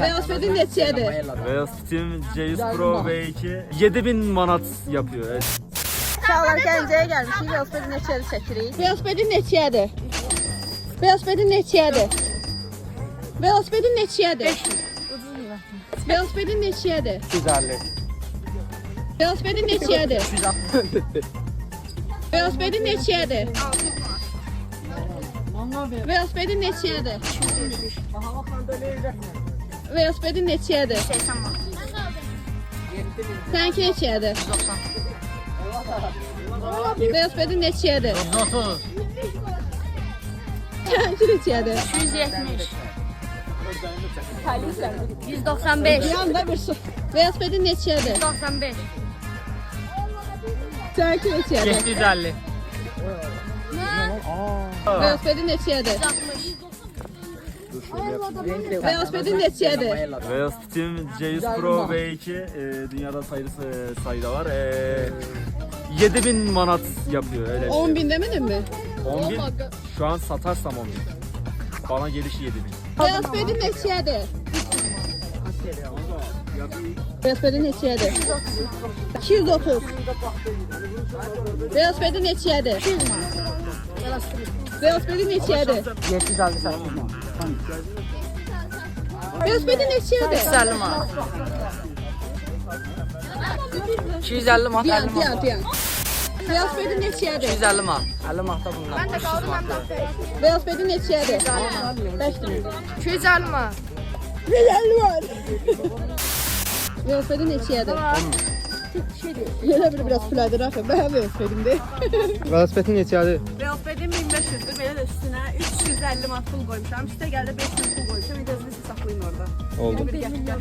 Velosipedin neçədir? Velosipedim C100 Pro V2 7000 manat yapıyor. Evet. Uşaqlar Gəncəyə gəlmişik, velosipedin neçədir çəkirik. Velosipedin neçədir? Velosipedin neçədir? Velosipedin neçədir? Velosipedin neçədir? 250. Velosipedin neçədir? Velosipedin neçədir? Velosipedin neçədir? Velosipedin neçədir? 80 manat. Səninki neçədir? 90. Velosipedin neçədir? 130. Səninki neçədir? 270. 195. Yanda bir su. Velosipedin neçədir? 95. Səninki neçədir? 750. Velosipedin neçədir? 160. Velosipedin neçədir? Velosipedim C100 Pro V2 dünyada sayıda var. 7000 manat yapıyor öyle. 10.000 demedin mi? 10.000 şu an satarsam 10.000. Bana gelişi 7000. Velosipedin neçədir? Velosipedin neçədir? 230. Velosipedin neçədir? 200 manat. Velosipedin neçədir? 758 Velosipedin neçədir? 250 manat. 250 manat. Diyan. Velosipedin neçədir? 250 manat. 50 manata bunlar. Ben de kaldım ben de. Velosipedin neçədir? 5 250 manat. Neler var? Velosipedin neçədir? Elə bir biraz pülədir axı. Mən velosipedimdir. Velosipedin neçədir? Velosipedim 1500'dür. Belə də üstünə 350 manat pul qoymuşam. Üstə gəldi 5000 pul qoymuşam. İndi özünüz hesablayın orada. Oldu. Bir gəl.